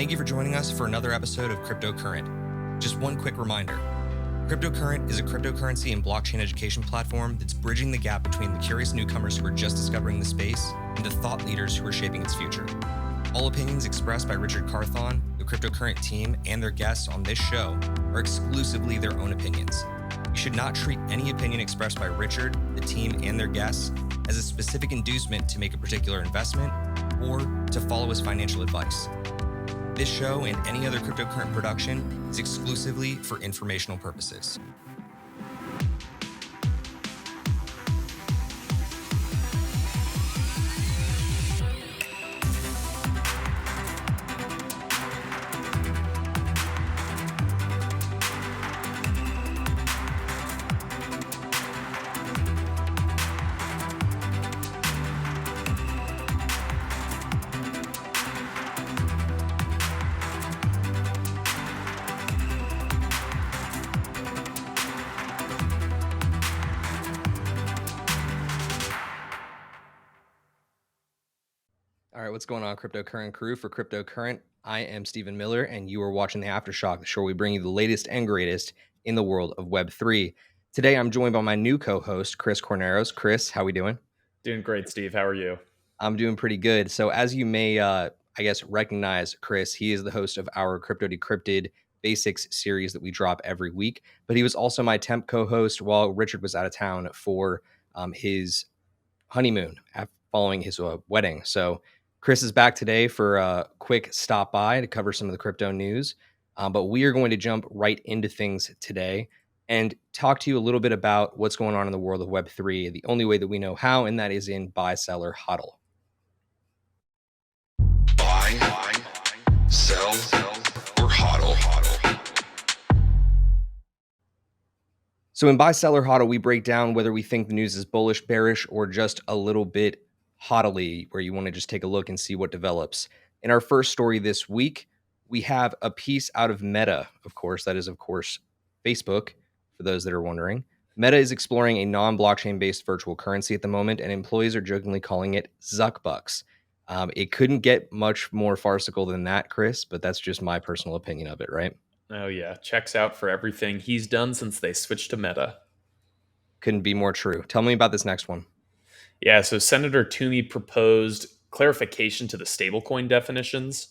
Thank you for joining us for another episode of Cryptocurrent. Just one quick reminder. Cryptocurrent is a cryptocurrency and blockchain education platform that's bridging the gap between the curious newcomers who are just discovering the space and the thought leaders who are shaping its future. All opinions expressed by Richard Carthon, the Cryptocurrent team, and their guests on this show are exclusively their own opinions. You should not treat any opinion expressed by Richard, the team, and their guests as a specific inducement to make a particular investment or to follow as financial advice. This show and any other Cryptocurrent production is exclusively for informational purposes. All right, what's going on, Cryptocurrent crew? For Cryptocurrent, I am Stephen Miller, and you are watching the Aftershock, the show where we bring you the latest and greatest in the world of Web3. Today, I'm joined by my new co-host, Chris Corneros. Chris, how we doing? Doing great, Steve. How are you? I'm doing pretty good. So as you may, recognize Chris, he is the host of our Crypto Decrypted Basics series that we drop every week. But he was also my temp co-host while Richard was out of town for his honeymoon following his wedding. So Chris is back today for a quick stop by to cover some of the crypto news. But we are going to jump right into things today and talk to you a little bit about what's going on in the world of Web3, the only way that we know how, and that is in buy-seller hodl. Buy, sell, or hodl. So in buy-seller hodl, we break down whether we think the news is bullish, bearish, or just a little bit hodly, where you want to just take a look and see what develops. In our first story this week, we have a piece out of Meta, of course. That is, of course, Facebook, for those that are wondering. Meta is exploring a non-blockchain-based virtual currency at the moment, and employees are jokingly calling it Zuckbucks. It couldn't get much more farcical than that, Chris, but that's just my personal opinion of it, right? Oh, yeah. Checks out for everything he's done since they switched to Meta. Couldn't be more true. Tell me about this next one. Yeah, so Senator Toomey proposed clarification to the stablecoin definitions.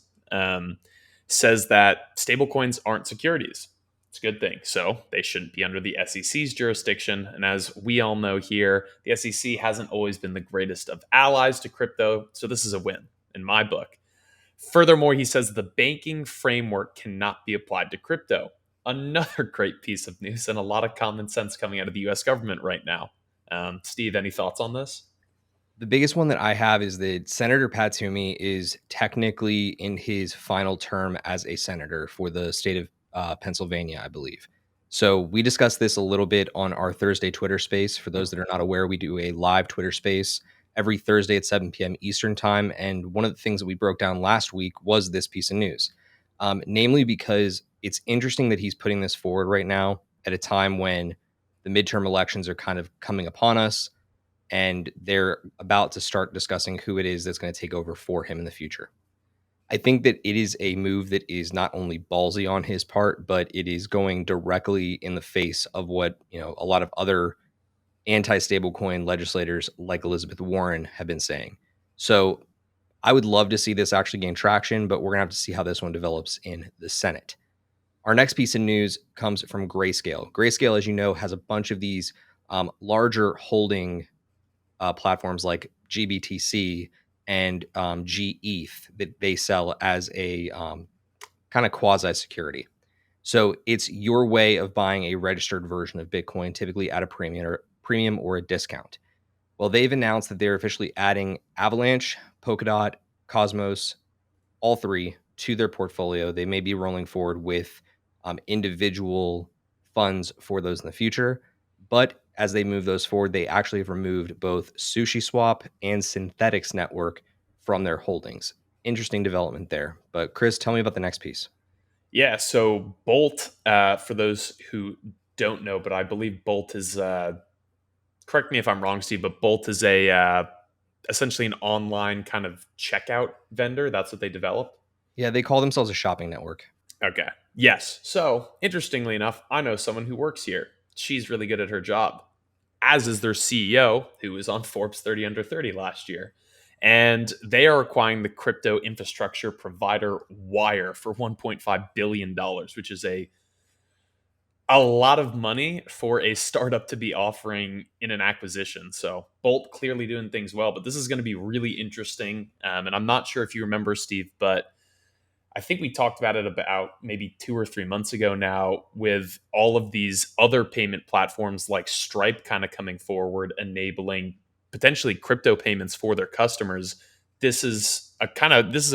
Says that stablecoins aren't securities. It's a good thing. So they shouldn't be under the SEC's jurisdiction. And as we all know here, the SEC hasn't always been the greatest of allies to crypto. So this is a win in my book. Furthermore, he says the banking framework cannot be applied to crypto. Another great piece of news and a lot of common sense coming out of the US government right now. Steve, any thoughts on this? The biggest one that I have is that Senator Pat Toomey is technically in his final term as a senator for the state of Pennsylvania, I believe. So we discussed this a little bit on our Thursday Twitter space. For those that are not aware, we do a live Twitter space every Thursday at 7 p.m. Eastern time. And one of the things that we broke down last week was this piece of news, namely because it's interesting that he's putting this forward right now at a time when the midterm elections are kind of coming upon us, and they're about to start discussing who it is that's going to take over for him in the future. I think that it is a move that is not only ballsy on his part, but it is going directly in the face of what, a lot of other anti-stablecoin legislators like Elizabeth Warren have been saying. So I would love to see this actually gain traction, but we're going to have to see how this one develops in the Senate. Our next piece of news comes from Grayscale. Grayscale, as you know, has a bunch of these larger holding platforms like GBTC and GETH that they sell as a kind of quasi security. So it's your way of buying a registered version of Bitcoin, typically at a premium or a discount. Well, they've announced that they're officially adding Avalanche, Polkadot, Cosmos, all three to their portfolio. They may be rolling forward with individual funds for those in the future, but as they move those forward, they actually have removed both SushiSwap and Synthetics Network from their holdings. Interesting development there. But Chris, tell me about the next piece. Yeah, so Bolt, for those who don't know, but I believe Bolt is, correct me if I'm wrong, Steve, but Bolt is a essentially an online kind of checkout vendor. That's what they developed. Yeah, they call themselves a shopping network. Okay. Yes. So, interestingly enough, I know someone who works here. She's really good at her job, as is their CEO, who was on Forbes 30 Under 30 last year. And they are acquiring the crypto infrastructure provider Wire for $1.5 billion, which is a lot of money for a startup to be offering in an acquisition. So Bolt clearly doing things well, but this is going to be really interesting. And I'm not sure if you remember, Steve, but I think we talked about it about maybe 2 or 3 months ago now, with all of these other payment platforms like Stripe kind of coming forward, enabling potentially crypto payments for their customers. This is a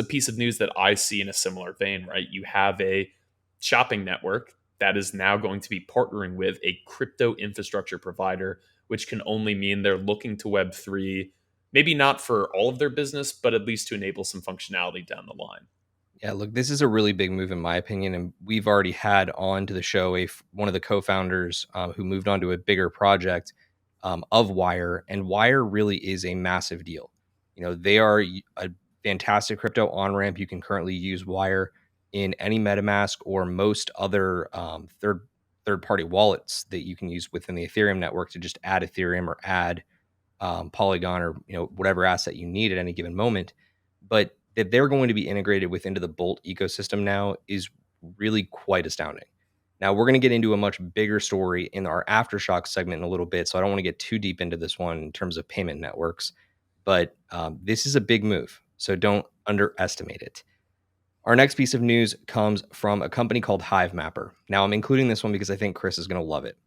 piece of news that I see in a similar vein, right? You have a shopping network that is now going to be partnering with a crypto infrastructure provider, which can only mean they're looking to Web3, maybe not for all of their business, but at least to enable some functionality down the line. Yeah, look, this is a really big move in my opinion, and we've already had on to the show one of the co-founders who moved on to a bigger project of Wire, and Wire really is a massive deal. You know, they are a fantastic crypto on ramp. You can currently use Wire in any MetaMask or most other third party wallets that you can use within the Ethereum network to just add Ethereum or add Polygon or whatever asset you need at any given moment. But that they're going to be integrated into the Bolt ecosystem now is really quite astounding. Now we're going to get into a much bigger story in our Aftershock segment in a little bit, so I don't want to get too deep into this one in terms of payment networks. But this is a big move, so don't underestimate it. Our next piece of news comes from a company called HiveMapper. Now I'm including this one because I think Chris is going to love it.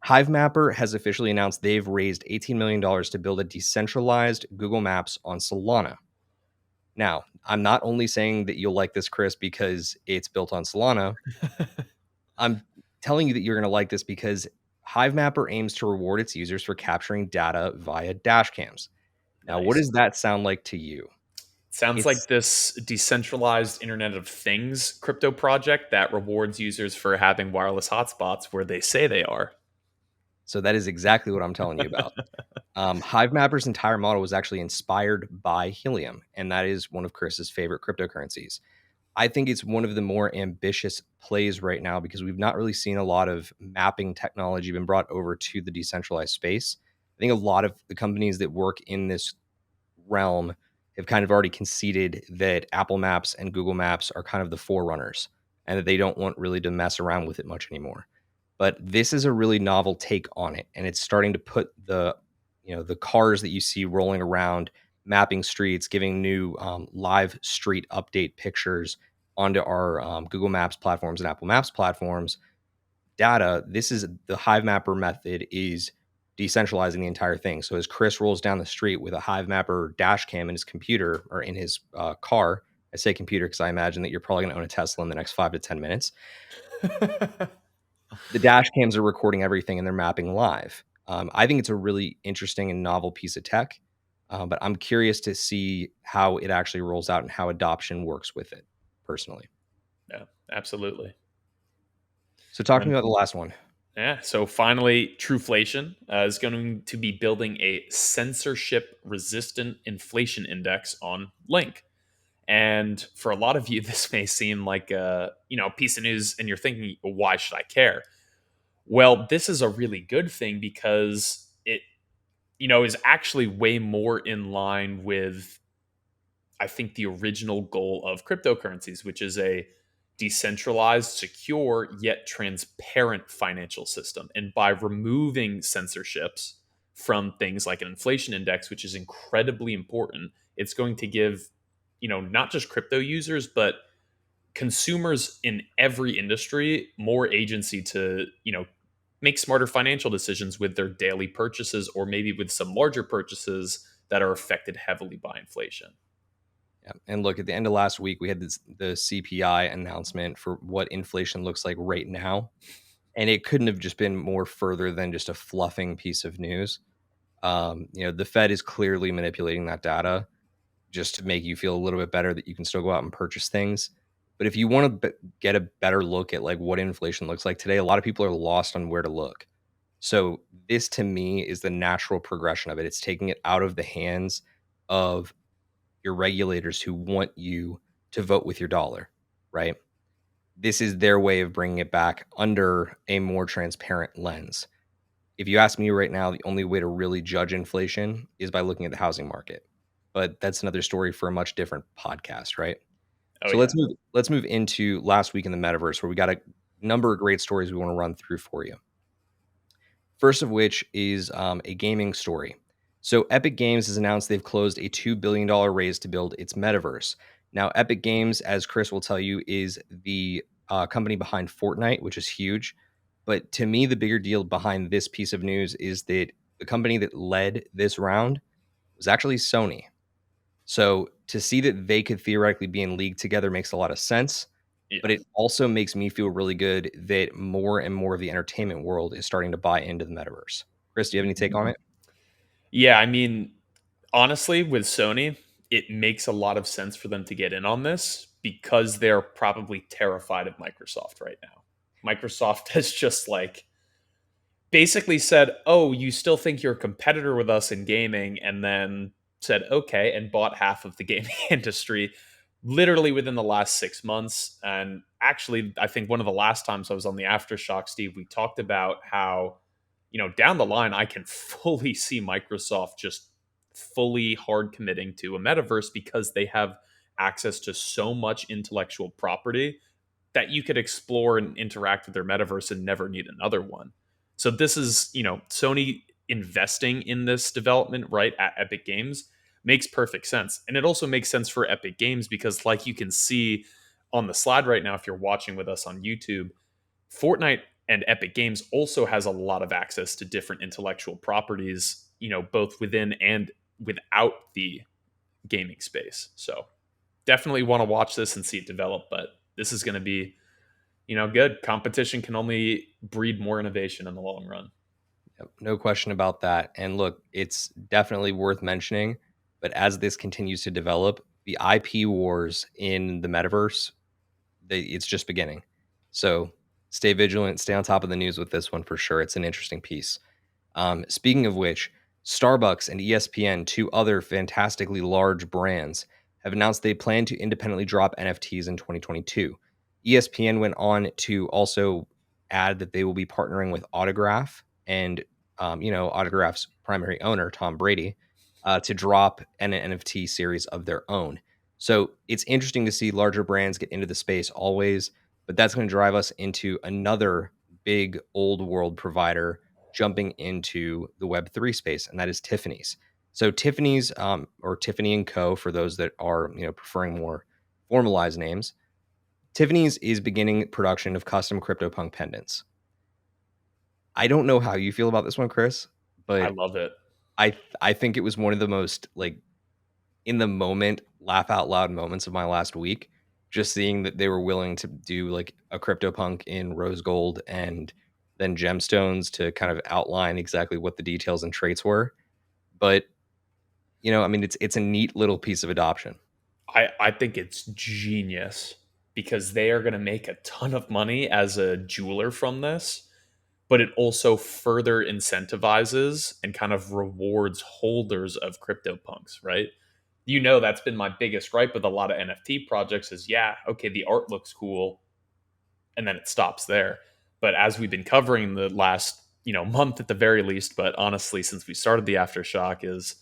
HiveMapper has officially announced they've raised $18 million to build a decentralized Google Maps on Solana. Now, I'm not only saying that you'll like this, Chris, because it's built on Solana. I'm telling you that you're going to like this because HiveMapper aims to reward its users for capturing data via dash cams. Now, what Nice. does that sound like to you? Sounds like It's this decentralized Internet of Things crypto project that rewards users for having wireless hotspots where they say they are. so that is exactly what I'm telling you about. HiveMapper's entire model was actually inspired by Helium, and that is one of Chris's favorite cryptocurrencies. I think it's one of the more ambitious plays right now because we've not really seen a lot of mapping technology been brought over to the decentralized space. I think a lot of the companies that work in this realm have kind of already conceded that Apple Maps and Google Maps are kind of the forerunners and that they don't want really to mess around with it much anymore. But this is a really novel take on it, and it's starting to put the cars that you see rolling around, mapping streets, giving new live street update pictures onto our Google Maps platforms and Apple Maps platforms. Data. This is the Hive Mapper method is decentralizing the entire thing. So as Chris rolls down the street with a Hive Mapper dash cam in his computer or in his car, I say computer because I imagine that you're probably going to own a Tesla in the next 5 to 10 minutes. The dash cams are recording everything and they're mapping live. I think it's a really interesting and novel piece of tech, but I'm curious to see how it actually rolls out and how adoption works with it personally. Yeah, absolutely. So talk to me And about the last one. yeah, so finally, Truflation is going to be building a censorship resistant inflation index on Link. And for a lot of you, this may seem like a piece of news, and you're thinking, why should I care? Well, this is a really good thing because it is actually way more in line with, I think, the original goal of cryptocurrencies, which is a decentralized, secure, yet transparent financial system. And by removing censorships from things like an inflation index, which is incredibly important, it's going to give, not just crypto users, but consumers in every industry more agency to, make smarter financial decisions with their daily purchases or maybe with some larger purchases that are affected heavily by inflation. Yeah. And look, at the end of last week, we had the CPI announcement for what inflation looks like right now. And it couldn't have just been more further than just a fluffing piece of news. The Fed is clearly manipulating that data just to make you feel a little bit better that you can still go out and purchase things. But if you want to get a better look at like what inflation looks like today, a lot of people are lost on where to look. So this to me is the natural progression of it. It's taking it out of the hands of your regulators who want you to vote with your dollar, right? This is their way of bringing it back under a more transparent lens. If you ask me right now, the only way to really judge inflation is by looking at the housing market. But that's another story for a much different podcast, right? Oh So yeah. let's move into last week in the metaverse, where we got a number of great stories we want to run through for you. First of which is a gaming story. So Epic Games has announced they've closed a $2 billion raise to build its metaverse. Now, Epic Games, as Chris will tell you, is the company behind Fortnite, which is huge. But to me, the bigger deal behind this piece of news is that the company that led this round was actually Sony. So to see that they could theoretically be in league together makes a lot of sense. Yeah. But it also makes me feel really good that more and more of the entertainment world is starting to buy into the metaverse. Chris, do you have any take on it? Yeah, I mean, honestly, with Sony, it makes a lot of sense for them to get in on this because they're probably terrified of Microsoft right now. Microsoft has just like basically said, "Oh, you still think you're a competitor with us in gaming," and then said, "Okay," and bought half of the gaming industry literally within the last 6 months. And actually, I think one of the last times I was on the Aftershock, Steve, we talked about how, down the line, I can fully see Microsoft just fully hard committing to a metaverse because they have access to so much intellectual property that you could explore and interact with their metaverse and never need another one. So this is, Sony investing in this development right at Epic Games makes perfect sense. And it also makes sense for Epic Games because like you can see on the slide right now if you're watching with us on YouTube, Fortnite and Epic Games also has a lot of access to different intellectual properties, both within and without the gaming space. So definitely want to watch this and see it develop, but this is going to be good. Competition can only breed more innovation in the long run. Yep, no question about that. And look, it's definitely worth mentioning, but as this continues to develop, the IP wars in the metaverse, it's just beginning. So stay vigilant, stay on top of the news with this one for sure. It's an interesting piece. Speaking of which, Starbucks and ESPN, two other fantastically large brands, have announced they plan to independently drop NFTs in 2022. ESPN went on to also add that they will be partnering with Autograph and, Autograph's primary owner, Tom Brady, to drop an NFT series of their own. So it's interesting to see larger brands get into the space always, but that's going to drive us into another big old world provider jumping into the Web3 space, and that is Tiffany's. So Tiffany's, or Tiffany and Co. for those that are preferring more formalized names, Tiffany's is beginning production of custom CryptoPunk pendants. I don't know how you feel about this one, Chris, I but love it. I think it was one of the most like in the moment laugh out loud moments of my last week. Just seeing that they were willing to do like a CryptoPunk in rose gold and then gemstones to kind of outline exactly what the details and traits were. But I mean, it's a neat little piece of adoption. I think it's genius because they are going to make a ton of money as a jeweler from this, but it also further incentivizes and kind of rewards holders of CryptoPunks, right? That's been my biggest gripe with a lot of NFT projects is yeah, okay, the art looks cool, and then it stops there. But as we've been covering the last month at the very least, but honestly since we started the Aftershock, is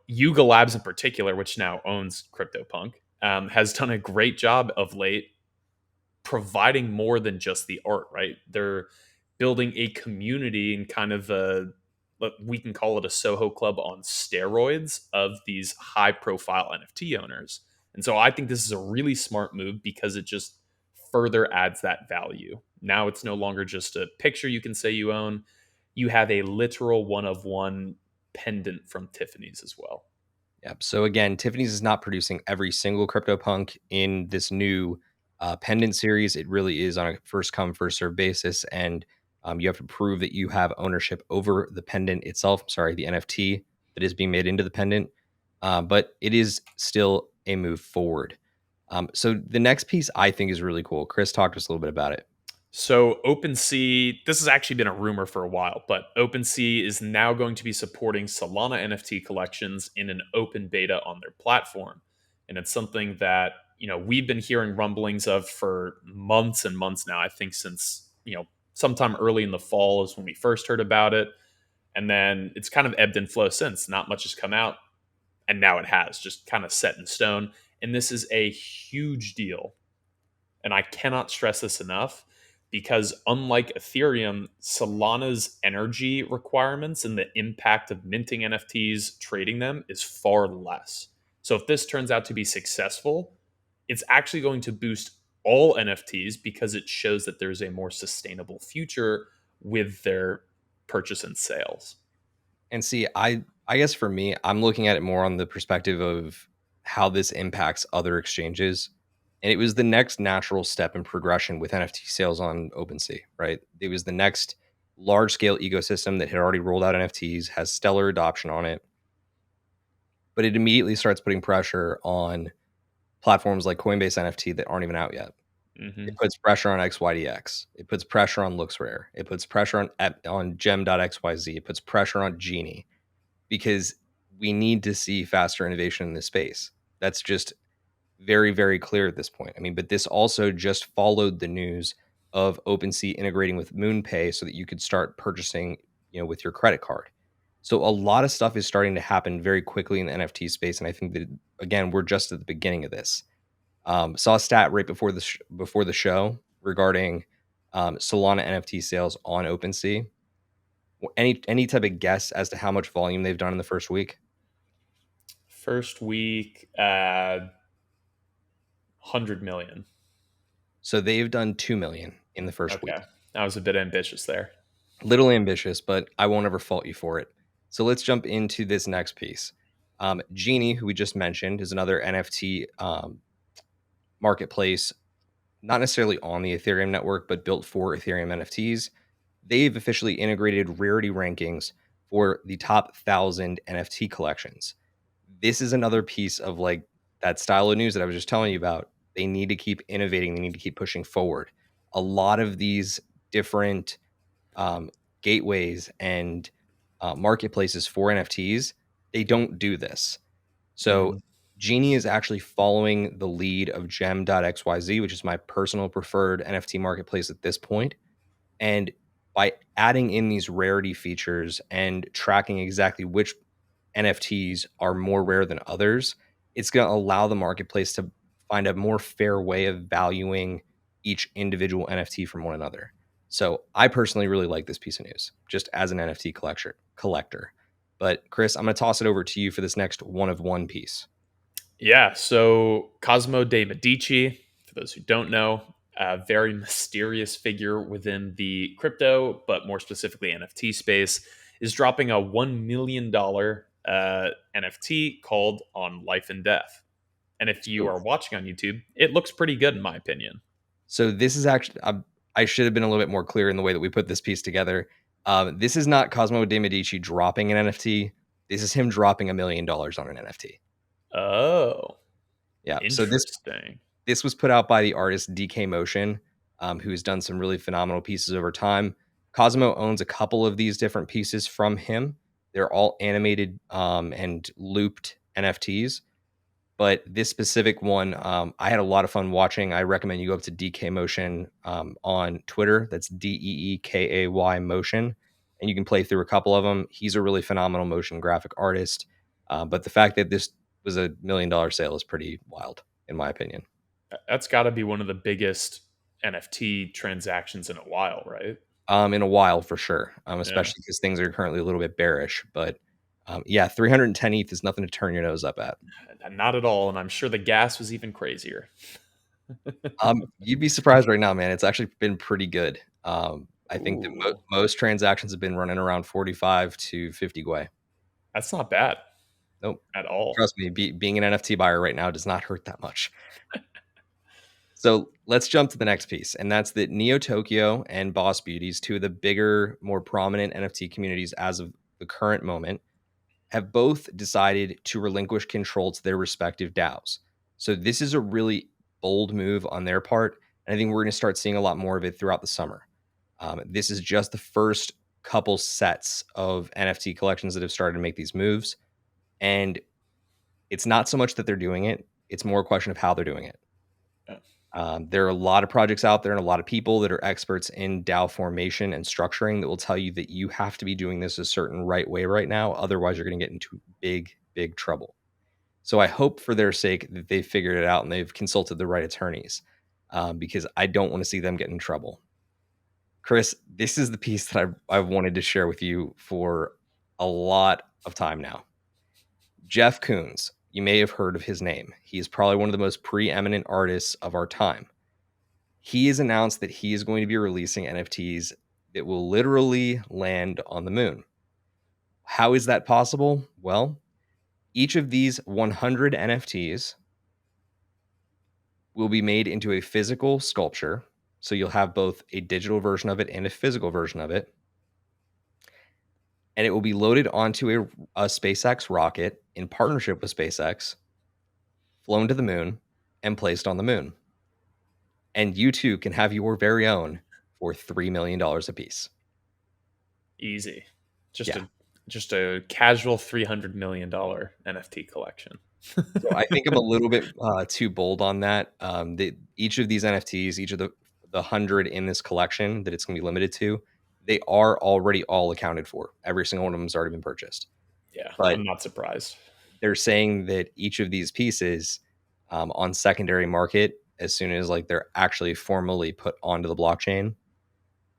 Yuga Labs in particular, which now owns CryptoPunk, has done a great job of late providing more than just the art. Right, they're building a community and kind of we can call it a Soho Club on steroids of these high profile NFT owners. And so I think this is a really smart move because it just further adds that value. Now it's no longer just a picture you can say you own. You have a literal one of one pendant from Tiffany's as well. Yep. So again, Tiffany's is not producing every single CryptoPunk in this new pendant series. It really is on a first come, first serve basis, and you have to prove that you have ownership over the pendant itself. Sorry, the NFT that is being made into the pendant. But it is still a move forward. So the next piece I think is really cool. Chris talked to us a little bit about it. So OpenSea, this has actually been a rumor for a while, but OpenSea is now going to be supporting Solana NFT collections in an open beta on their platform. and it's something that we've been hearing rumblings of for months and months now. I think since sometime early in the fall is when we first heard about it, and then it's kind of ebbed and flowed since. Not much has come out, and now it has, just kind of set in stone. And this is a huge deal, and I cannot stress this enough, because unlike Ethereum, Solana's energy requirements and the impact of minting NFTs, trading them, is far less. So if this turns out to be successful, it's actually going to boost all NFTs because it shows that there's a more sustainable future with their purchase and sales. And see, I guess for me, I'm looking at it more on the perspective of how this impacts other exchanges. And it was the next natural step in progression with NFT sales on OpenSea, right? It was the next large scale ecosystem that had already rolled out NFTs, has stellar adoption on it, but it immediately starts putting pressure on platforms like Coinbase NFT that aren't even out yet. Hmm. It puts pressure on XYDX. It puts pressure on LooksRare. It puts pressure on Gem.xyz. It puts pressure on Genie, because we need to see faster innovation in this space. That's just very, very clear at this point. I mean, but this also just followed the news of OpenSea integrating with MoonPay so that you could start purchasing, with your credit card. So a lot of stuff is starting to happen very quickly in the NFT space, and I think that again, we're just at the beginning of this. Saw a stat right before before the show regarding Solana NFT sales on OpenSea. Any type of guess as to how much volume they've done in the first week? First week, 100 million. So they've done 2 million in the first Okay, week. I was a bit ambitious there. Little ambitious, but I won't ever fault you for it. So let's jump into this next piece. Genie, who we just mentioned, is another NFT marketplace, not necessarily on the Ethereum network, but built for Ethereum NFTs. They've officially integrated rarity rankings for the top 1,000 NFT collections. This is another piece of like that style of news that I was just telling you about. They need to keep innovating. They need to keep pushing forward. A lot of these different um, gateways and marketplaces for NFTs, they don't do this. So Hmm. Genie is actually following the lead of Gem.xyz, which is my personal preferred NFT marketplace at this point. And by adding in these rarity features and tracking exactly which NFTs are more rare than others, it's going to allow the marketplace to find a more fair way of valuing each individual NFT from one another. So I personally really like this piece of news, just as an NFT collector. But Chris, I'm going to toss it over to you for this next one of one piece. Yeah, so Cosmo de Medici, for those who don't know, a very mysterious figure within the crypto, but more specifically NFT space, is dropping a $1 million NFT called On Life and Death. And if you So, are watching on YouTube, it looks pretty good in my opinion. so this is actually, I should have been a little bit more clear in the way that we put this piece together. This is not Cosmo de Medici dropping an NFT. This is him dropping $1 million on an NFT. Oh, Yeah. So interesting. this was put out by the artist DK Motion, who's done some really phenomenal pieces over time. Cosmo owns a couple of these different pieces from him. They're all animated and looped NFTs. But this specific one, I had a lot of fun watching. I recommend you go up to DK Motion on Twitter. That's DEEKAY Motion. And you can play through a couple of them. He's a really phenomenal motion graphic artist. But the fact that this was $1 million sale is pretty wild, in my opinion. That's got to be one of the biggest NFT transactions in a while, right? In a while for sure, Yeah. especially because things are currently a little bit bearish. But yeah, 310 ETH is nothing to turn your nose up at. Not at all. And I'm sure the gas was even crazier. You'd be surprised right now, man. It's actually been pretty good. I think that Ooh, most transactions have been running around 45 to 50 Gwei. that's not bad Nope. at all. Trust me, being an NFT buyer right now does not hurt that much. So let's jump to the next piece, and that's that Neo Tokyo and Boss Beauties, two of the bigger, more prominent NFT communities as of the current moment, have both decided to relinquish control to their respective DAOs. So this is a really bold move on their part, and I think we're going to start seeing a lot more of it throughout the summer. This is just the first couple sets of NFT collections that have started to make these moves, and it's not so much that they're doing it; It's more a question of how they're doing it. Yeah. There are a lot of projects out there and a lot of people that are experts in DAO formation and structuring that will tell you that you have to be doing this a certain right way right now. Otherwise, you're going to get into big, big trouble. So I hope for their sake that they've figured it out and they've consulted the right attorneys, because I don't want to see them get in trouble. Chris, this is the piece that I've wanted to share with you for a lot of time now. Jeff Koons, you may have heard of his name. He is probably one of the most preeminent artists of our time. He has announced that he is going to be releasing NFTs that will literally land on the moon. How is that possible? Well, each of these 100 NFTs will be made into a physical sculpture. So you'll have both a digital version of it and a physical version of it. And it will be loaded onto a SpaceX rocket in partnership with SpaceX, flown to the moon, and placed on the moon. And you too can have your very own for $3 million a piece. Easy. Just Yeah. a just a casual $300 million NFT collection. So I think I'm a little bit too bold on that. Each of these NFTs, each of the 100 in this collection that it's going to be limited to, they are already all accounted for. Every single one of them has already been purchased. Yeah, But I'm not surprised. they're saying that each of these pieces, on secondary market, as soon as like they're actually formally put onto the blockchain,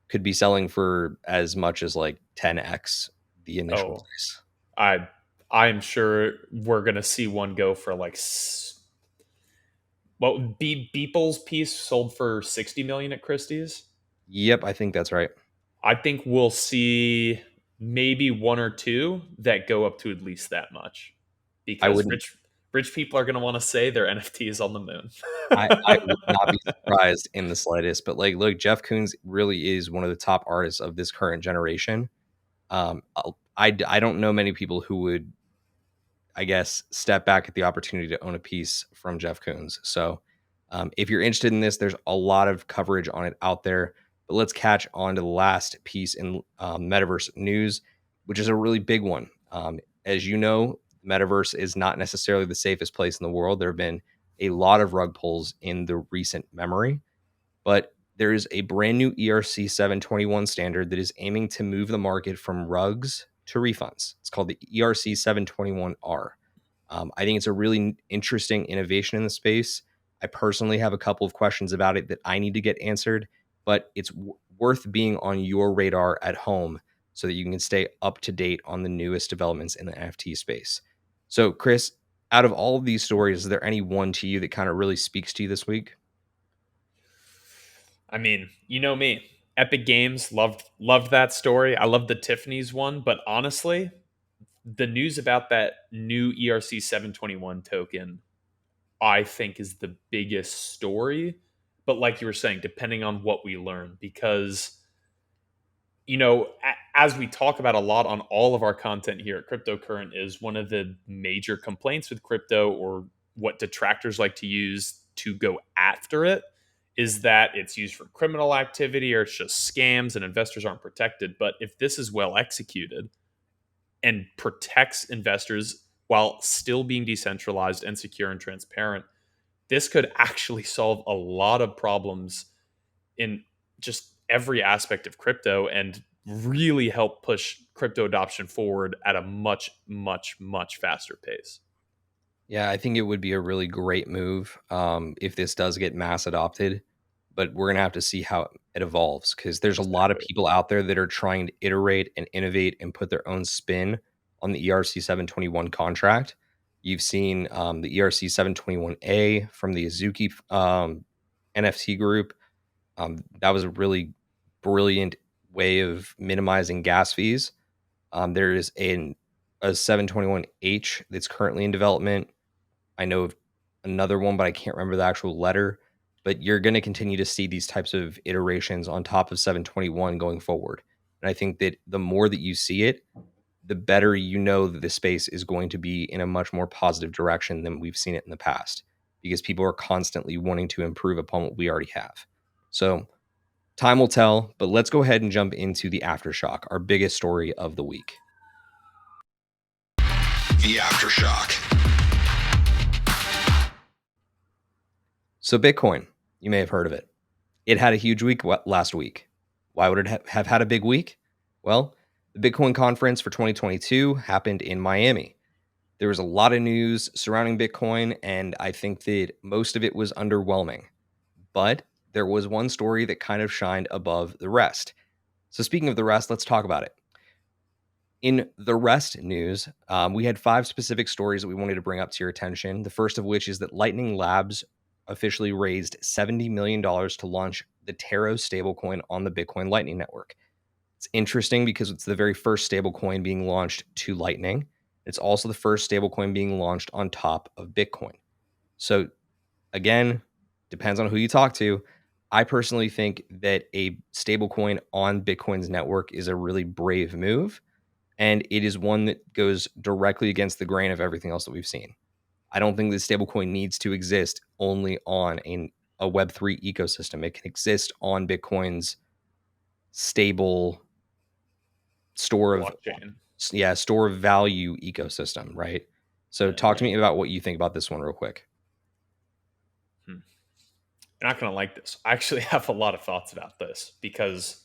could be selling for as much as like 10x the initial Oh, price. I I'm sure we're gonna see one go for like Beeple's piece sold for 60 million at Christie's. Yep, I think that's right. I think we'll see maybe one or two that go up to at least that much, I because wouldn't. rich people are going to want to say their NFT is on the moon. I would not be surprised in the slightest. But like, look, Jeff Koons really is one of the top artists of this current generation. I don't know many people who would, I guess, step back at the opportunity to own a piece from Jeff Koons. So, if you're interested in this, there's a lot of coverage on it out there. But let's catch on to the last piece in Metaverse news, which is a really big one. As you know, Metaverse is not necessarily the safest place in the world. There have been a lot of rug pulls in the recent memory, but there is a brand new ERC 721 standard that is aiming to move the market from rugs to refunds. It's called the ERC 721R. I think it's a really interesting innovation in the space. I personally have a couple of questions about it that I need to get answered, but it's worth being on your radar at home so that you can stay up to date on the newest developments in the NFT space. So, Chris, out of all of these stories, is there any one to you that kind of really speaks to you this week? I mean, you know me. Epic Games loved that story. I love the Tiffany's one, but honestly, the news about that new ERC 721 token, I think, is the biggest story. But like you were saying, depending on what we learn, because as we talk about a lot on all of our content here at Cryptocurrent, is one of the major complaints with crypto, or what detractors like to use to go after it, is that it's used for criminal activity or it's just scams and investors aren't protected. But if this is well executed and protects investors while still being decentralized and secure and transparent, this could actually solve a lot of problems in just every aspect of crypto and really help push crypto adoption forward at a much, much, much faster pace. Yeah, I think it would be a really great move, if this does get mass adopted, but we're gonna have to see how it evolves because there's a lot of Exactly. people out there that are trying to iterate and innovate and put their own spin on the ERC 721 contract. You've seen the ERC 721A from the Azuki NFT group. That was a really brilliant way of minimizing gas fees. There is a 721H that's currently in development. I know of another one, but I can't remember the actual letter. But you're going to continue to see these types of iterations on top of 721 going forward. And I think that the more that you see it, the better you know that the space is going to be in a much more positive direction than we've seen it in the past because people are constantly wanting to improve upon what we already have. So time will tell, but let's go ahead and jump into the Aftershock, our biggest story of the week. The Aftershock. So Bitcoin, you may have heard of it. It had a huge week last week. Why would it have had a big week? Well, the Bitcoin conference for 2022 happened in Miami. There was a lot of news surrounding Bitcoin, and I think that most of it was underwhelming. But there was one story that kind of shined above the rest. So, speaking of the rest, let's talk about it. In the rest news, we had 5 specific stories that we wanted to bring up to your attention. The first of which is that Lightning Labs officially raised $70 million to launch the Taro stablecoin on the Bitcoin Lightning Network. It's interesting because it's the very first stablecoin being launched to Lightning. It's also the first stablecoin being launched on top of Bitcoin. So, again, depends on who you talk to. I personally think that a stablecoin on Bitcoin's network is a really brave move, and it is one that goes directly against the grain of everything else that we've seen. I don't think the stablecoin needs to exist only on a Web3 ecosystem. It can exist on Bitcoin's stable store of Blockchain. store of value ecosystem, right? So Yeah. talk to me about what you think about this one real quick. You're not going to like this. I actually have a lot of thoughts about this because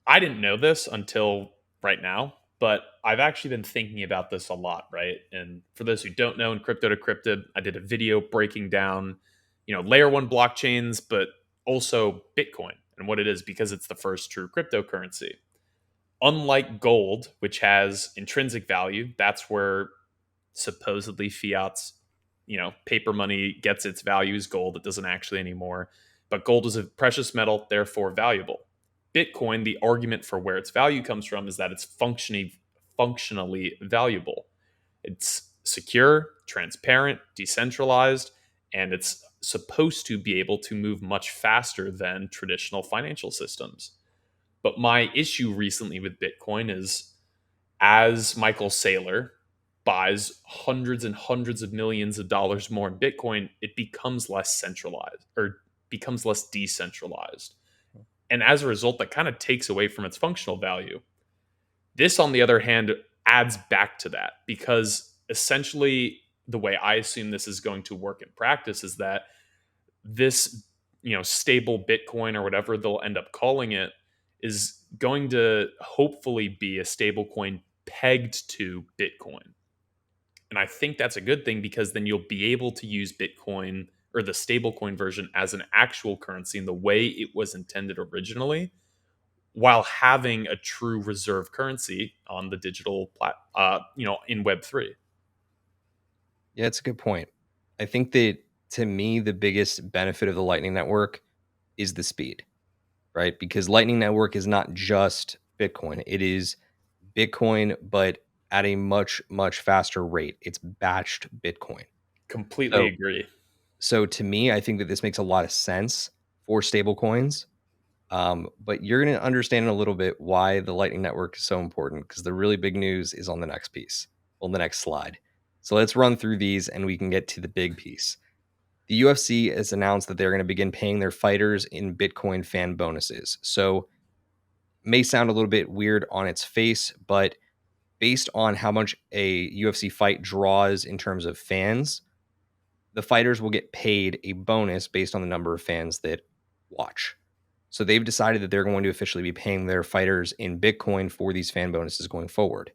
I didn't know this until right now, but I've actually been thinking about this a lot, right? And for those who don't know, in Crypto to Cryptid, I did a video breaking down, layer one blockchains, but also Bitcoin and what it is because it's the first true cryptocurrency. Unlike gold, which has intrinsic value, that's where supposedly fiat's paper money gets its value as gold. It doesn't actually anymore, but gold is a precious metal, therefore valuable. Bitcoin, the argument for where its value comes from is that it's functionally valuable. It's secure, transparent, decentralized, and it's supposed to be able to move much faster than traditional financial systems. But my issue recently with Bitcoin is, as Michael Saylor buys hundreds and hundreds of millions of dollars more in Bitcoin, it becomes less centralized or becomes less decentralized. And as a result, that kind of takes away from its functional value. This, on the other hand, adds back to that because essentially the way I assume this is going to work in practice is that this, stable Bitcoin or whatever they'll end up calling it is going to hopefully be a stable coin pegged to Bitcoin. And I think that's a good thing because then you'll be able to use Bitcoin or the stablecoin version as an actual currency in the way it was intended originally, while having a true reserve currency on the digital in Web3. Yeah, it's a good point. I think that to me, the biggest benefit of the Lightning Network is the speed, right? Because Lightning Network is not just Bitcoin, it is Bitcoin, but at a much, much faster rate. It's batched Bitcoin. Completely So, agree. so to me, I think that this makes a lot of sense for stablecoins. But you're going to understand in a little bit why the Lightning Network is so important because the really big news is on the next piece, on the next slide. So let's run through these and we can get to the big piece. The UFC has announced that they're going to begin paying their fighters in Bitcoin fan bonuses. So may sound a little bit weird on its face, but based on how much a UFC fight draws in terms of fans, the fighters will get paid a bonus based on the number of fans that watch. So they've decided that they're going to officially be paying their fighters in Bitcoin for these fan bonuses going forward.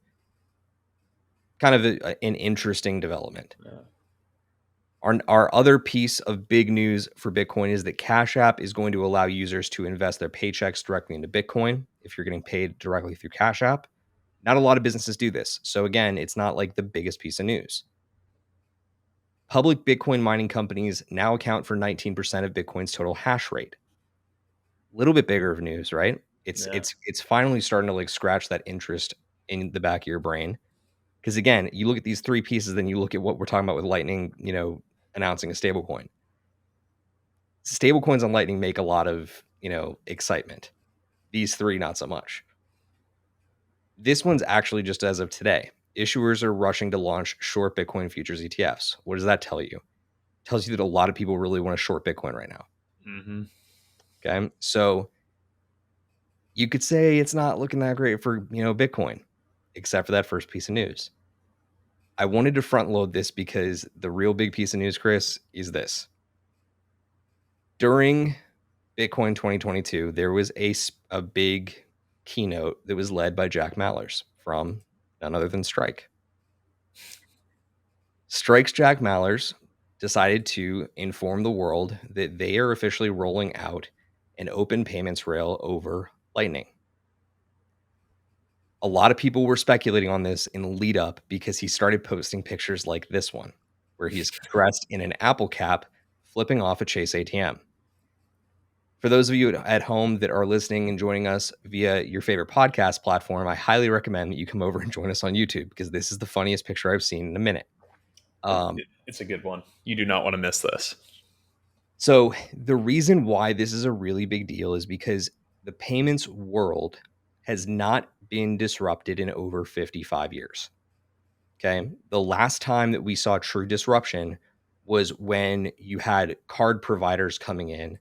Kind of an interesting development. Yeah. Our other piece of big news for Bitcoin is that Cash App is going to allow users to invest their paychecks directly into Bitcoin if you're getting paid directly through Cash App. Not a lot of businesses do this. So again, it's not like the biggest piece of news. Public Bitcoin mining companies now account for 19% of Bitcoin's total hash rate. A little bit bigger of news, right? It's Yeah. it's it's finally starting to like scratch that interest in the back of your brain. Because again, you look at these 3 pieces, then you look at what we're talking about with Lightning, announcing a stablecoin. Stablecoins on Lightning make a lot of, excitement. These 3, not so much. This one's actually just as of today. Issuers are rushing to launch short Bitcoin futures ETFs. What does that tell you? It tells you that a lot of people really want to short Bitcoin right now. Mm-hmm. Okay. So you could say it's not looking that great for, Bitcoin, except for that first piece of news. I wanted to front load this because the real big piece of news, Chris, is this. During Bitcoin 2022, there was a big keynote that was led by Jack Mallers from none other than Strike. Strike's Jack Mallers decided to inform the world that they are officially rolling out an open payments rail over Lightning. A lot of people were speculating on this in the lead up because he started posting pictures like this one, where he's dressed in an Apple cap, flipping off a Chase ATM. For those of you at home that are listening and joining us via your favorite podcast platform, I highly recommend that you come over and join us on YouTube because this is the funniest picture I've seen in a minute. It's a good one. You do not want to miss this. So, the reason why this is a really big deal is because the payments world has not been disrupted in over 55 years. Okay. The last time that we saw true disruption was when you had card providers coming in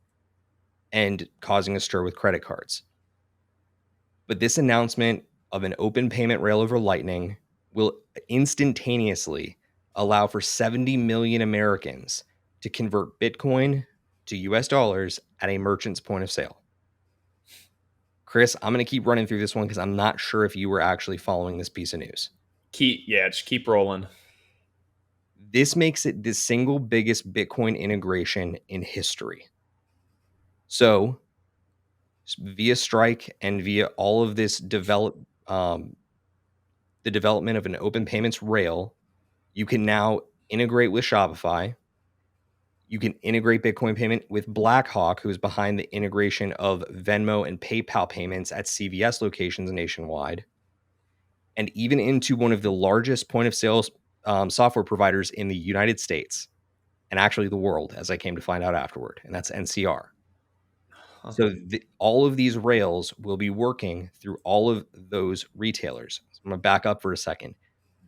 and causing a stir with credit cards. But this announcement of an open payment rail over Lightning will instantaneously allow for 70 million Americans to convert Bitcoin to US dollars at a merchant's point of sale. Chris, I'm going to keep running through this one because I'm not sure if you were actually following this piece of news. Just keep rolling. This makes it the single biggest Bitcoin integration in history. So, via Strike and via all of this the development of an open payments rail, you can now integrate with Shopify. You can integrate Bitcoin payment with Blackhawk, who is behind the integration of Venmo and PayPal payments at CVS locations nationwide, and even into one of the largest point of sale software providers in the United States and actually the world, as I came to find out afterward, and that's NCR. So all of these rails will be working through all of those retailers. So I'm going to back up for a second.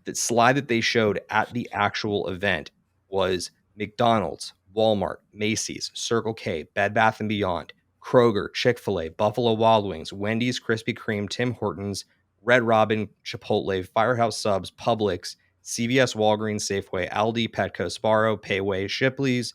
The slide that they showed at the actual event was McDonald's, Walmart, Macy's, Circle K, Bed Bath & Beyond, Kroger, Chick-fil-A, Buffalo Wild Wings, Wendy's, Krispy Kreme, Tim Hortons, Red Robin, Chipotle, Firehouse Subs, Publix, CVS, Walgreens, Safeway, Aldi, Petco, Sbarro, Payway, Shipley's,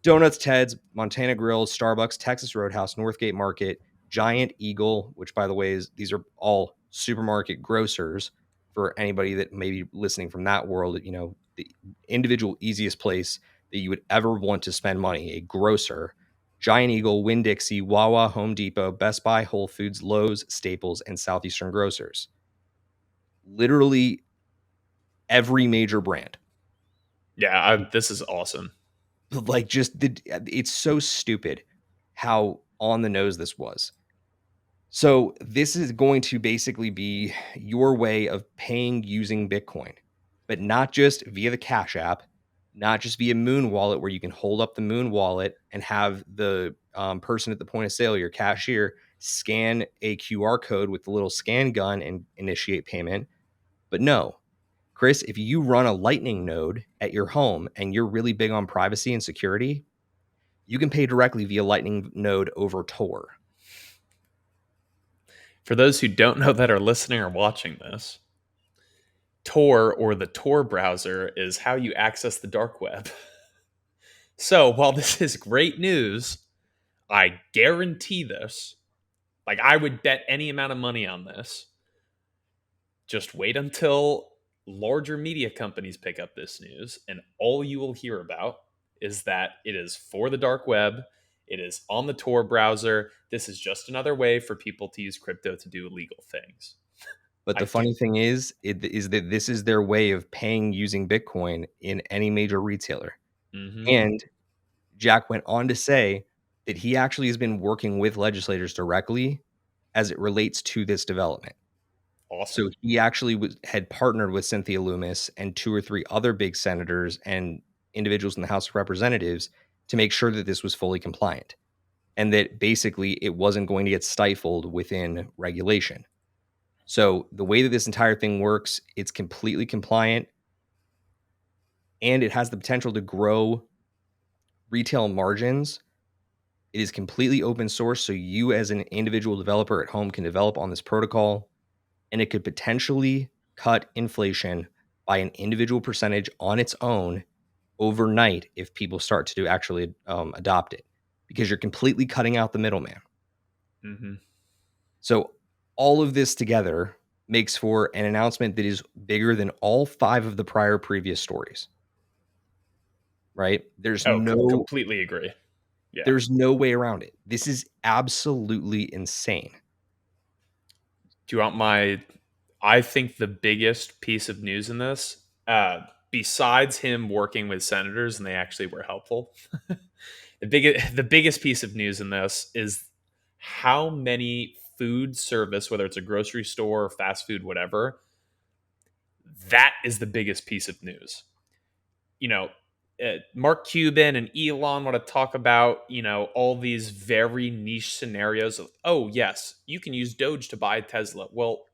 Donuts, Ted's, Montana Grills, Starbucks, Texas Roadhouse, Northgate Market, Giant Eagle, which by the way these are all supermarket grocers for anybody that may be listening from that world. You know, the individual easiest place that you would ever want to spend money, a grocer. Giant Eagle, Winn-Dixie, Wawa, Home Depot, Best Buy, Whole Foods, Lowe's, Staples, and Southeastern Grocers. Literally every major brand. Yeah, this is awesome. Like it's so stupid how on the nose this was. So this is going to basically be your way of paying using Bitcoin, but not just via the Cash App, not just via Moon Wallet, where you can hold up the Moon Wallet and have the person at the point of sale, your cashier, scan a QR code with the little scan gun and initiate payment. But no, Chris, if you run a Lightning node at your home and you're really big on privacy and security, you can pay directly via Lightning node over Tor. For those who don't know that are listening or watching this, Tor or the Tor browser is how you access the dark web. So while this is great news, I guarantee this. Like, I would bet any amount of money on this. Just wait until larger media companies pick up this news, and all you will hear about is that it is for the dark web. It is on the Tor browser. This is just another way for people to use crypto to do illegal things. But the funny thing is that this is their way of paying using Bitcoin in any major retailer. Mm-hmm. And Jack went on to say that he actually has been working with legislators directly as it relates to this development. Awesome. So he actually had partnered with Cynthia Loomis and 2 or 3 other big senators and individuals in the House of Representatives to make sure that this was fully compliant and that basically it wasn't going to get stifled within regulation. So the way that this entire thing works, it's completely compliant and it has the potential to grow retail margins. It is completely open source, so you as an individual developer at home can develop on this protocol, and it could potentially cut inflation by an individual percentage on its own overnight if people start to actually adopt it. because you're completely cutting out the middleman. Hmm. So all of this together makes for an announcement that is bigger than all 5 of the prior previous stories, right? Oh, completely agree. Yeah. There's no way around it. This is absolutely insane. Do you want my? I think the biggest piece of news in this, besides him working with senators and they actually were helpful, the biggest piece of news in this is how many food service, whether it's a grocery store or fast food, whatever, that is the biggest piece of news. You know, Mark Cuban and Elon want to talk about, all these very niche scenarios of, oh, yes, you can use Doge to buy a Tesla. Well,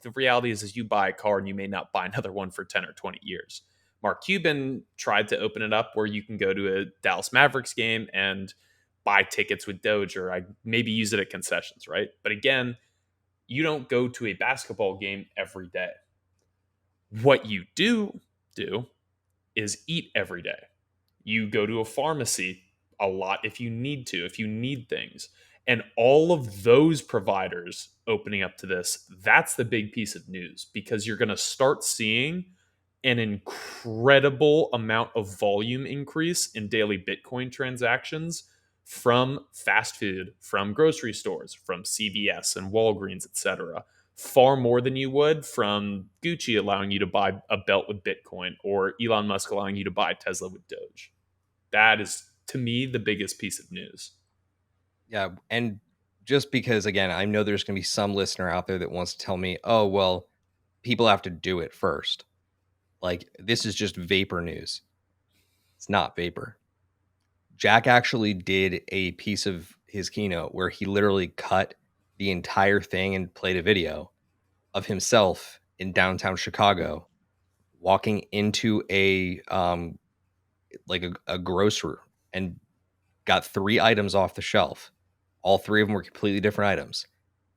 the reality is you buy a car and you may not buy another one for 10 or 20 years. Mark Cuban tried to open it up where you can go to a Dallas Mavericks game and buy tickets with Doge, or I maybe use it at concessions, right? But again, you don't go to a basketball game every day. What you do is eat every day. You go to a pharmacy a lot if you need to, if you need things. And all of those providers opening up to this, that's the big piece of news, because you're going to start seeing an incredible amount of volume increase in daily Bitcoin transactions from fast food, from grocery stores, from CVS and Walgreens, etc. Far more than you would from Gucci allowing you to buy a belt with Bitcoin, or Elon Musk allowing you to buy Tesla with Doge. That is, to me, the biggest piece of news. Yeah, and just because again, I know there's going to be some listener out there that wants to tell me, "Oh, well, people have to do it first." Like this is just vapor news. It's not vapor. Jack actually did a piece of his keynote where he literally cut the entire thing and played a video of himself in downtown Chicago walking into a grocer and got 3 items off the shelf. All 3 of them were completely different items,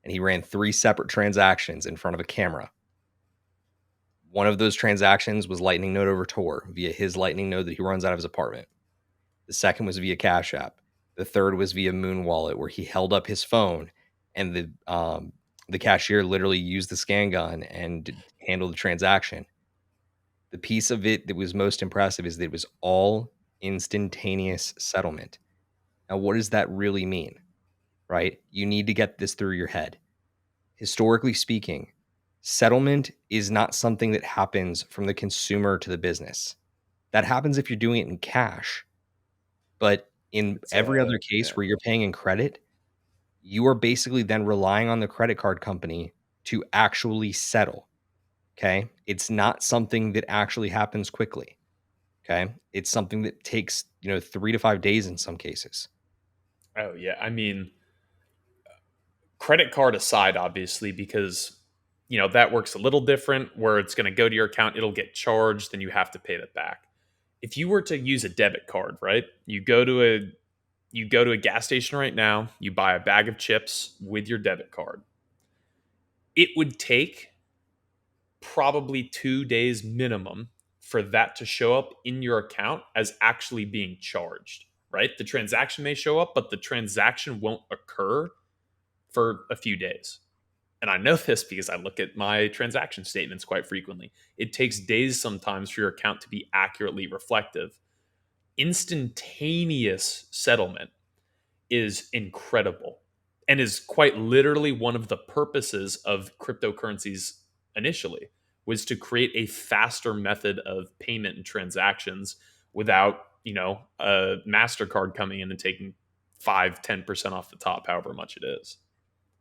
and he ran 3 separate transactions in front of a camera. One of those transactions was Lightning Node over Tor via his Lightning Node that he runs out of his apartment. The second was via Cash App. The third was via Moon Wallet, where he held up his phone and the cashier literally used the scan gun and handled the transaction. The piece of it that was most impressive is that it was all instantaneous settlement. Now, what does that really mean? Right? You need to get this through your head. Historically speaking, settlement is not something that happens from the consumer to the business. That happens if you're doing it in cash. But in It's every other yeah. case where you're paying in credit, you are basically then relying on the credit card company to actually settle. Okay. It's not something that actually happens quickly. Okay. It's something that takes, 3 to 5 days in some cases. Oh yeah. I mean, credit card aside, obviously, because that works a little different where it's going to go to your account, it'll get charged, then you have to pay that back. If you were to use a debit card, right? You go to a gas station right now, you buy a bag of chips with your debit card. It would take probably 2 days minimum for that to show up in your account as actually being charged, right? The transaction may show up, but the transaction won't occur for a few days. And I know this because I look at my transaction statements quite frequently. It takes days sometimes for your account to be accurately reflective. Instantaneous settlement is incredible and is quite literally one of the purposes of cryptocurrencies initially, was to create a faster method of payment and transactions without, a MasterCard coming in and taking 5-10% off the top, however much it is.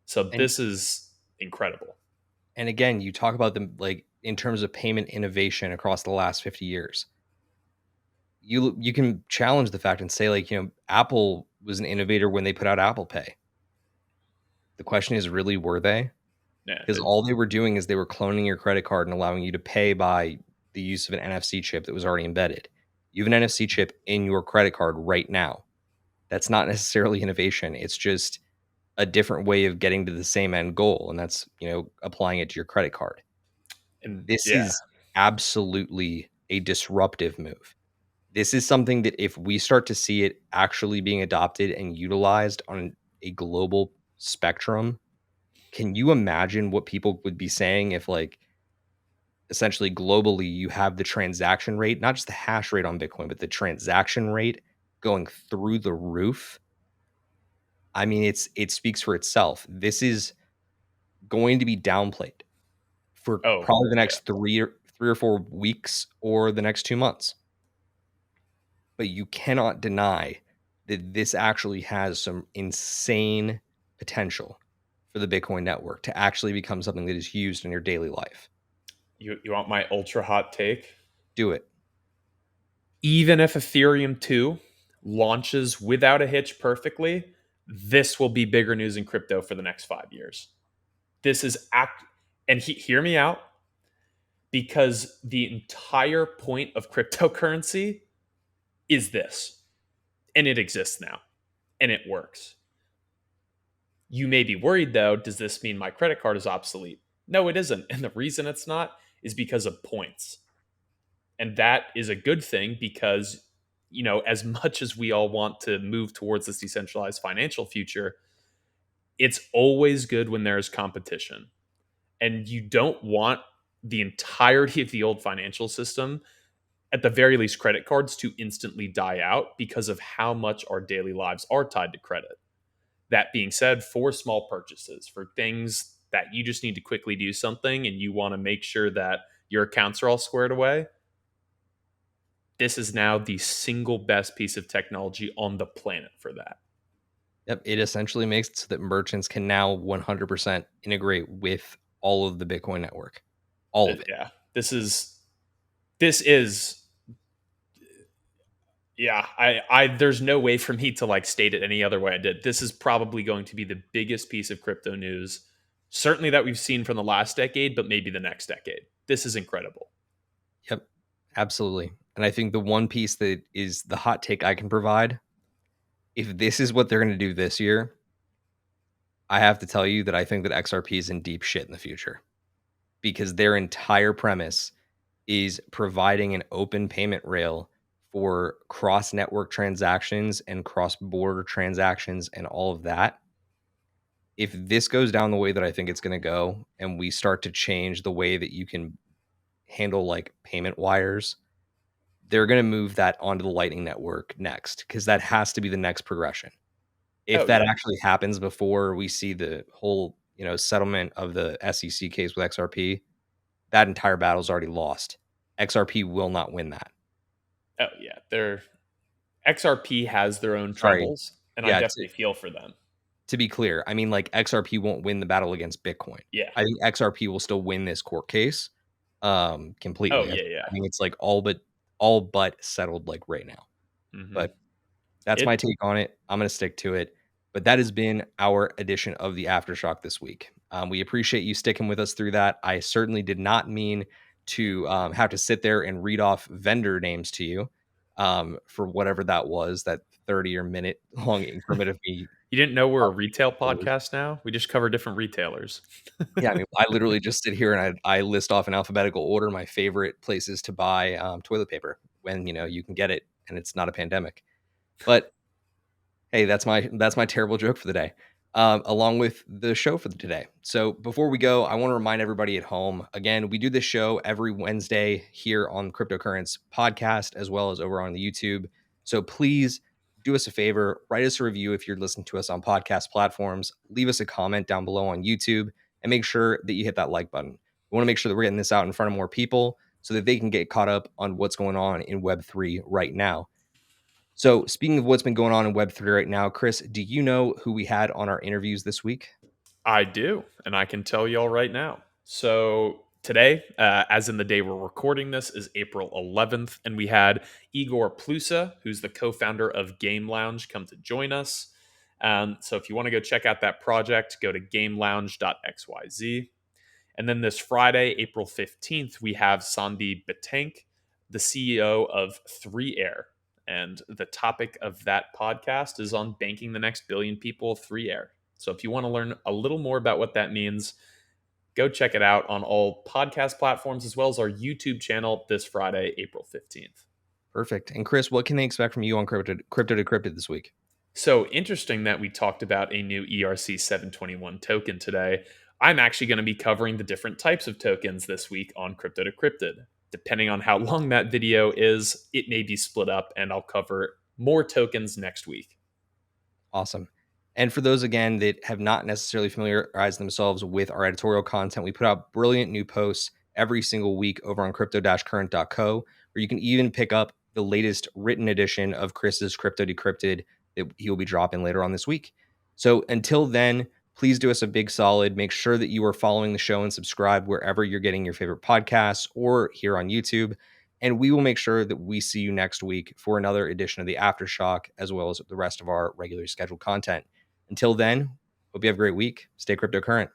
So And this is incredible. and again, you talk about them like in terms of payment innovation across the last 50 years. You can challenge the fact and say like, Apple was an innovator when they put out Apple Pay. The question is really were they? Yeah, Because all they were doing is they were cloning your credit card and allowing you to pay by the use of an NFC chip that was already embedded. You have an NFC chip in your credit card right now. That's not necessarily innovation. It's just a different way of getting to the same end goal, and that's, applying it to your credit card. and This yeah, is absolutely a disruptive move. This is something that if we start to see it actually being adopted and utilized on a global spectrum, can you imagine what people would be saying if, like, essentially globally you have the transaction rate, not just the hash rate on Bitcoin, but the transaction rate going through the roof? I mean, it speaks for itself. This is going to be downplayed for Oh, probably the yeah. next 3 or 4 weeks or the next 2 months. But you cannot deny that this actually has some insane potential for the Bitcoin network to actually become something that is used in your daily life. You want my ultra hot take? Do it. Even if Ethereum 2 launches without a hitch perfectly, this will be bigger news in crypto for the next 5 years. This is and hear me out, because the entire point of cryptocurrency is this, and it exists now, and it works. You may be worried though, does this mean my credit card is obsolete? No, it isn't. And the reason it's not is because of points. And that is a good thing because, as much as we all want to move towards this decentralized financial future, it's always good when there's competition. And you don't want the entirety of the old financial system, at the very least credit cards, to instantly die out because of how much our daily lives are tied to credit. That being said, for small purchases, for things that you just need to quickly do something and you want to make sure that your accounts are all squared away, this is now the single best piece of technology on the planet for that. Yep. It essentially makes it so that merchants can now 100% integrate with all of the Bitcoin network. All of it. Yeah, this is yeah, I there's no way for me to like state it any other way I did. This is probably going to be the biggest piece of crypto news, certainly that we've seen from the last decade, but maybe the next decade. This is incredible. Yep. Absolutely. And I think the one piece that is the hot take I can provide, if this is what they're going to do this year, I have to tell you that I think that XRP is in deep shit in the future because their entire premise is providing an open payment rail for cross network transactions and cross border transactions and all of that. If this goes down the way that I think it's going to go, and we start to change the way that you can handle like payment wires, they're going to move that onto the Lightning Network next because that has to be the next progression. If Oh that yeah. actually happens before we see the whole, settlement of the SEC case with XRP, that entire battle's already lost. XRP will not win that. Oh yeah. Their XRP has their own Sorry. troubles, and I Yeah, definitely feel for them. to be clear, I mean, like, XRP won't win the battle against Bitcoin. Yeah. I think XRP will still win this court case, Oh completely. I yeah, yeah. think it's, like, all but settled, like, right now. Hmm. But that's my It take on it. I'm gonna stick to it. But that has been our edition of the Aftershock this week. We appreciate you sticking with us through that. I certainly did not mean to have to sit there and read off vendor names to you for whatever that was, that 30 or minute long increment of me. You didn't know we're a retail podcast now? We just cover different retailers. Yeah, I mean, I literally just sit here and I list off in alphabetical order my favorite places to buy toilet paper when you can get it and it's not a pandemic. But hey, that's my terrible joke for the day, along with the show for today. So before we go, I want to remind everybody at home again, we do this show every Wednesday here on Cryptocurrents podcast as well as over on the YouTube. So please do us a favor, write us a review if you're listening to us on podcast platforms. Leave us a comment down below on YouTube, and make sure that you hit that like button. We want to make sure that we're getting this out in front of more people so that they can get caught up on what's going on in Web3 right now. So, speaking of what's been going on in Web3 right now, Chris, do you know who we had on our interviews this week? I do, and I can tell y'all right now. So today, as in the day we're recording this, is April 11th, and we had Igor Plusa, who's the co-founder of Game Lounge, come to join us. So if you want to go check out that project, go to gamelounge.xyz. And then this Friday, April 15th, we have Sandeep Batank, the CEO of 3Air. And the topic of that podcast is on banking the next billion people 3Air. So if you want to learn a little more about what that means, go check it out on all podcast platforms as well as our YouTube channel this Friday, April 15th. Perfect. And Chris, what can they expect from you on Crypto Decrypted this week? So interesting that we talked about a new ERC 721 token today. I'm actually going to be covering the different types of tokens this week on Crypto Decrypted. Depending on how long that video is, it may be split up, and I'll cover more tokens next week. Awesome. And for those, again, that have not necessarily familiarized themselves with our editorial content, we put out brilliant new posts every single week over on crypto-current.co, where you can even pick up the latest written edition of Chris's Crypto Decrypted that he will be dropping later on this week. So until then, please do us a big solid. Make sure that you are following the show and subscribe wherever you're getting your favorite podcasts or here on YouTube. And we will make sure that we see you next week for another edition of the Aftershock, as well as the rest of our regularly scheduled content. Until then, hope you have a great week. Stay cryptocurrent.